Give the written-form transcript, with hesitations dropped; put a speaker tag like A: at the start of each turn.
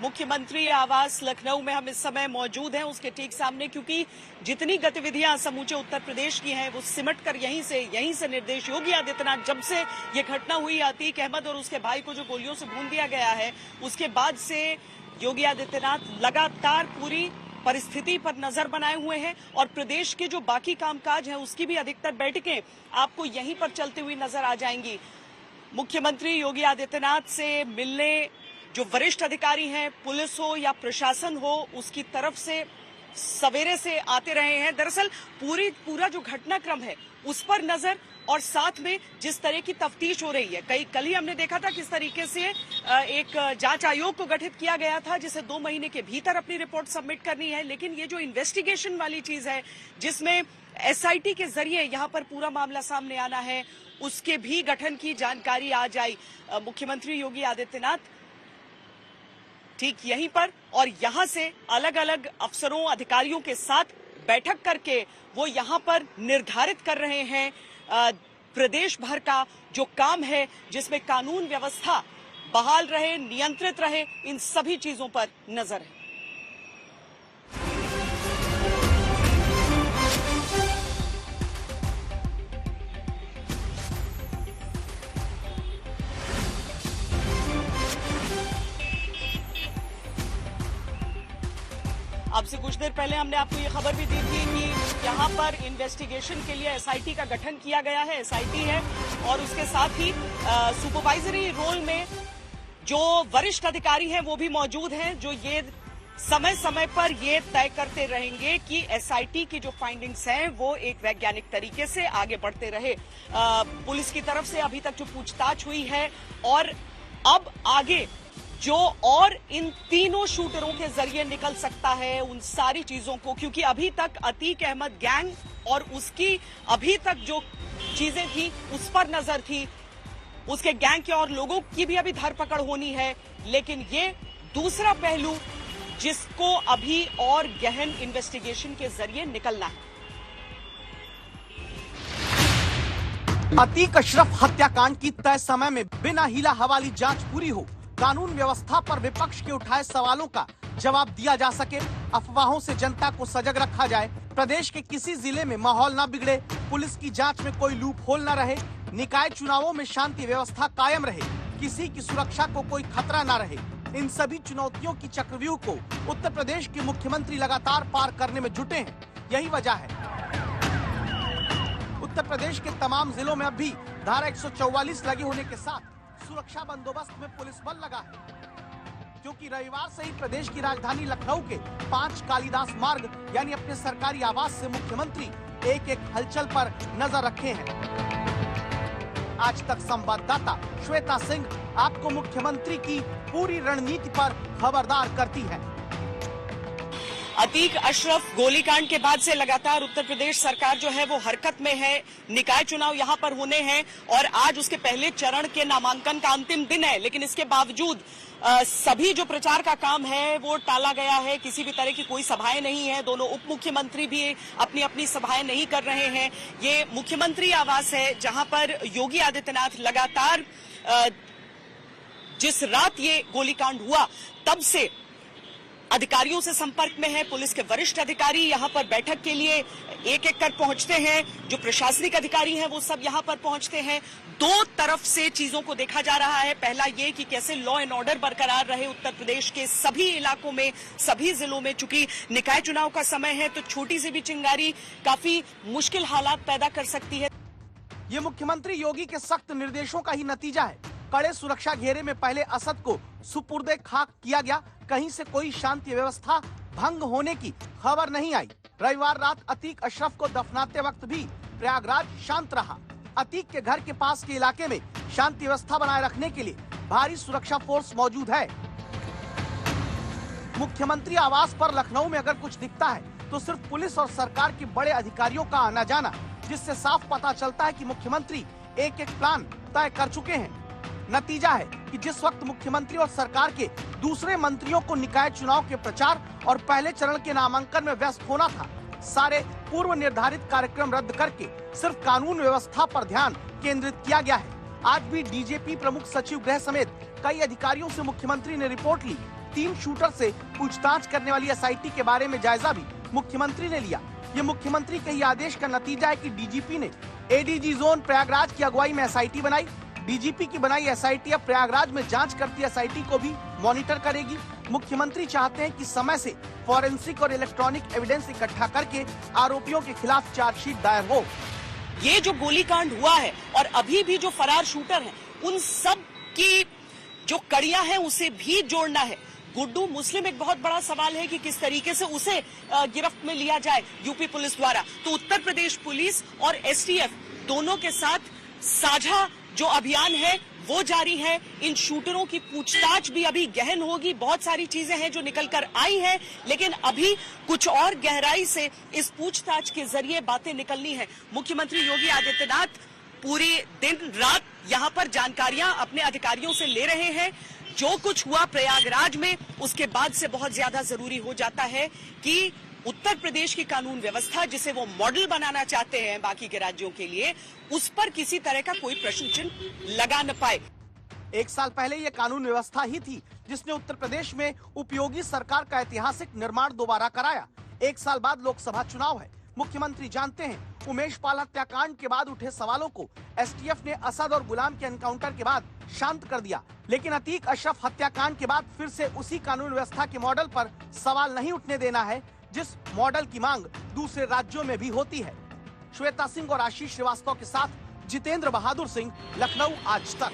A: मुख्यमंत्री आवास लखनऊ में हम इस समय मौजूद हैं, उसके ठीक सामने, क्योंकि जितनी गतिविधियां समूचे उत्तर प्रदेश की हैं वो सिमट कर यहीं से निर्देश योगी आदित्यनाथ, जब से ये घटना हुई अतीक अहमद और उसके भाई को जो गोलियों से भून दिया गया है, उसके बाद से योगी आदित्यनाथ लगातार पूरी परिस्थिति पर नजर बनाए हुए हैं और प्रदेश के जो बाकी कामकाज हैं उसकी भी अधिकतर बैठकें आपको यहीं पर चलती हुई नजर आ जाएंगी। मुख्यमंत्री योगी आदित्यनाथ से मिलने जो वरिष्ठ अधिकारी हैं, पुलिस हो या प्रशासन हो, उसकी तरफ से सवेरे से आते रहे हैं। दरअसल पूरा जो घटनाक्रम है उस पर नजर और साथ में जिस तरह की तफ्तीश हो रही है, कल ही हमने देखा था किस तरीके से एक जांच आयोग को गठित किया गया था जिसे 2 महीने के भीतर अपनी रिपोर्ट सबमिट करनी है, लेकिन ये जो इन्वेस्टिगेशन वाली चीज है जिसमें एसआईटी के जरिए यहां पर पूरा मामला सामने आना है, उसके भी गठन की जानकारी आज आई। मुख्यमंत्री योगी आदित्यनाथ ठीक यहीं पर और यहां से अलग अलग अफसरों अधिकारियों के साथ बैठक करके वो यहां पर निर्धारित कर रहे हैं प्रदेश भर का जो काम है जिसमें कानून व्यवस्था बहाल रहे, नियंत्रित रहे, इन सभी चीजों पर नजर है। अब से कुछ देर पहले हमने आपको ये खबर भी दी थी कि यहाँ पर इन्वेस्टिगेशन के लिए एसआईटी का गठन किया गया है, एसआईटी है और उसके साथ ही सुपरवाइजरी रोल में जो वरिष्ठ अधिकारी हैं वो भी मौजूद हैं, जो ये समय समय पर ये तय करते रहेंगे कि एसआईटी की जो फाइंडिंग्स हैं वो एक वैज्ञानिक तरीके से आगे बढ़ते रहे। पुलिस की तरफ से अभी तक जो पूछताछ हुई है और अब आगे जो और इन तीनों शूटरों के जरिए निकल सकता है उन सारी चीजों को, क्योंकि अभी तक अतीक अहमद गैंग और उसकी अभी तक जो चीजें थी उस पर नजर थी, उसके गैंग के और लोगों की भी अभी धरपकड़ होनी है, लेकिन ये दूसरा पहलू जिसको अभी और गहन इन्वेस्टिगेशन के जरिए निकलना है।
B: अतीक अशरफ हत्याकांड की तय समय में बिना हीला हवाली जांच पूरी हो, कानून व्यवस्था पर विपक्ष के उठाए सवालों का जवाब दिया जा सके, अफवाहों से जनता को सजग रखा जाए, प्रदेश के किसी जिले में माहौल न बिगड़े, पुलिस की जांच में कोई लूप होल न रहे, निकाय चुनावों में शांति व्यवस्था कायम रहे, किसी की सुरक्षा को कोई खतरा न रहे, इन सभी चुनौतियों की चक्रव्यूह को उत्तर प्रदेश के मुख्यमंत्री लगातार पार करने में जुटे हैं। यही वजह है उत्तर प्रदेश के तमाम जिलों में अब भी धारा 144 लगे होने के साथ सुरक्षा बंदोबस्त में पुलिस बल लगा है, क्योंकि रविवार से ही प्रदेश की राजधानी लखनऊ के 5 कालिदास मार्ग यानी अपने सरकारी आवास से मुख्यमंत्री एक एक हलचल पर नजर रखे हैं। आज तक संवाददाता श्वेता सिंह आपको मुख्यमंत्री की पूरी रणनीति पर खबरदार करती है।
A: अतीक अशरफ गोलीकांड के बाद से लगातार उत्तर प्रदेश सरकार जो है वो हरकत में है। निकाय चुनाव यहां पर होने हैं और आज उसके पहले चरण के नामांकन का अंतिम दिन है, लेकिन इसके बावजूद सभी जो प्रचार का काम है वो टाला गया है। किसी भी तरह की कोई सभाएं नहीं है, दोनों उप मुख्यमंत्री भी अपनी अपनी सभाएं नहीं कर रहे हैं। ये मुख्यमंत्री आवास है जहां पर योगी आदित्यनाथ लगातार जिस रात ये गोलीकांड हुआ तब से अधिकारियों से संपर्क में है। पुलिस के वरिष्ठ अधिकारी यहां पर बैठक के लिए एक एक कर पहुंचते हैं, जो प्रशासनिक अधिकारी हैं वो सब यहां पर पहुंचते हैं। 2 तरफ से चीजों को देखा जा रहा है। पहला ये कि कैसे लॉ एंड ऑर्डर बरकरार रहे उत्तर प्रदेश के सभी इलाकों में, सभी जिलों में। चूंकि निकाय चुनाव का समय है तो छोटी सी भी चिंगारी काफी मुश्किल हालात पैदा कर सकती है।
B: ये मुख्यमंत्री योगी के सख्त निर्देशों का ही नतीजा है। कड़े सुरक्षा घेरे में पहले असद को सुपुर्दे खाक किया गया, कहीं से कोई शांति व्यवस्था भंग होने की खबर नहीं आई। रविवार रात अतीक अशरफ को दफनाते वक्त भी प्रयागराज शांत रहा। अतीक के घर के पास के इलाके में शांति व्यवस्था बनाए रखने के लिए भारी सुरक्षा फोर्स मौजूद है। मुख्यमंत्री आवास पर लखनऊ में अगर कुछ दिखता है तो सिर्फ पुलिस और सरकार के बड़े अधिकारियों का आना जाना, जिससे साफ पता चलता है कि मुख्यमंत्री एक एक प्लान तय कर चुके हैं। नतीजा है कि जिस वक्त मुख्यमंत्री और सरकार के दूसरे मंत्रियों को निकाय चुनाव के प्रचार और पहले चरण के नामांकन में व्यस्त होना था, सारे पूर्व निर्धारित कार्यक्रम रद्द करके सिर्फ कानून व्यवस्था पर ध्यान केंद्रित किया गया है। आज भी डीजीपी, प्रमुख सचिव गृह समेत कई अधिकारियों से मुख्यमंत्री ने रिपोर्ट ली 3 शूटर से पूछताछ करने वाली एसआईटी के बारे में जायजा भी मुख्यमंत्री ने लिया। ये मुख्यमंत्री के ही आदेश का नतीजा है कि डीजीपी ने एडीजी जोन प्रयागराज की अगुवाई में एसआईटी बनाई। डीजीपी की बनाई एसआईटी अब प्रयागराज में जांच करती एसआईटी को भी मॉनिटर करेगी। मुख्यमंत्री चाहते हैं कि समय से फॉरेंसिक और इलेक्ट्रॉनिक एविडेंस इकट्ठा करके आरोपियों के खिलाफ चार्जशीट दायर हो।
A: ये जो गोलीकांड हुआ है और अभी भी जो फरार शूटर हैं, उन सब की जो कड़ियां हैं उसे भी जोड़ना है। गुड्डू मुस्लिम एक बहुत बड़ा सवाल है कि किस तरीके से उसे गिरफ्त में लिया जाए यूपी पुलिस द्वारा। तो उत्तर प्रदेश पुलिस और एसटीएफ दोनों के साथ साझा जो अभियान है वो जारी है। इन शूटरों की पूछताछ भी अभी गहन होगी। बहुत सारी चीजें हैं जो निकल कर आई हैं, लेकिन अभी कुछ और गहराई से इस पूछताछ के जरिए बातें निकलनी है। मुख्यमंत्री योगी आदित्यनाथ पूरे दिन रात यहाँ पर जानकारियां अपने अधिकारियों से ले रहे हैं। जो कुछ हुआ प्रयागराज में, उसके बाद से बहुत ज्यादा जरूरी हो जाता है कि उत्तर प्रदेश की कानून व्यवस्था, जिसे वो मॉडल बनाना चाहते हैं बाकी के राज्यों के लिए, उस पर किसी तरह का कोई प्रश्न चिन्ह लगा न पाए।
B: 1 साल पहले ये कानून व्यवस्था ही थी जिसने उत्तर प्रदेश में उपयोगी सरकार का ऐतिहासिक निर्माण दोबारा कराया। 1 साल बाद लोकसभा चुनाव है। मुख्यमंत्री जानते हैं उमेश पाल हत्याकांड के बाद उठे सवालों को एसटीएफ ने असद और गुलाम के एनकाउंटर के बाद शांत कर दिया, लेकिन अतीक अशरफ हत्याकांड के बाद फिर से उसी कानून व्यवस्था के मॉडल पर सवाल नहीं उठने देना है जिस मॉडल की मांग दूसरे राज्यों में भी होती है। श्वेता सिंह और आशीष श्रीवास्तव के साथ जितेंद्र बहादुर सिंह, लखनऊ आज तक।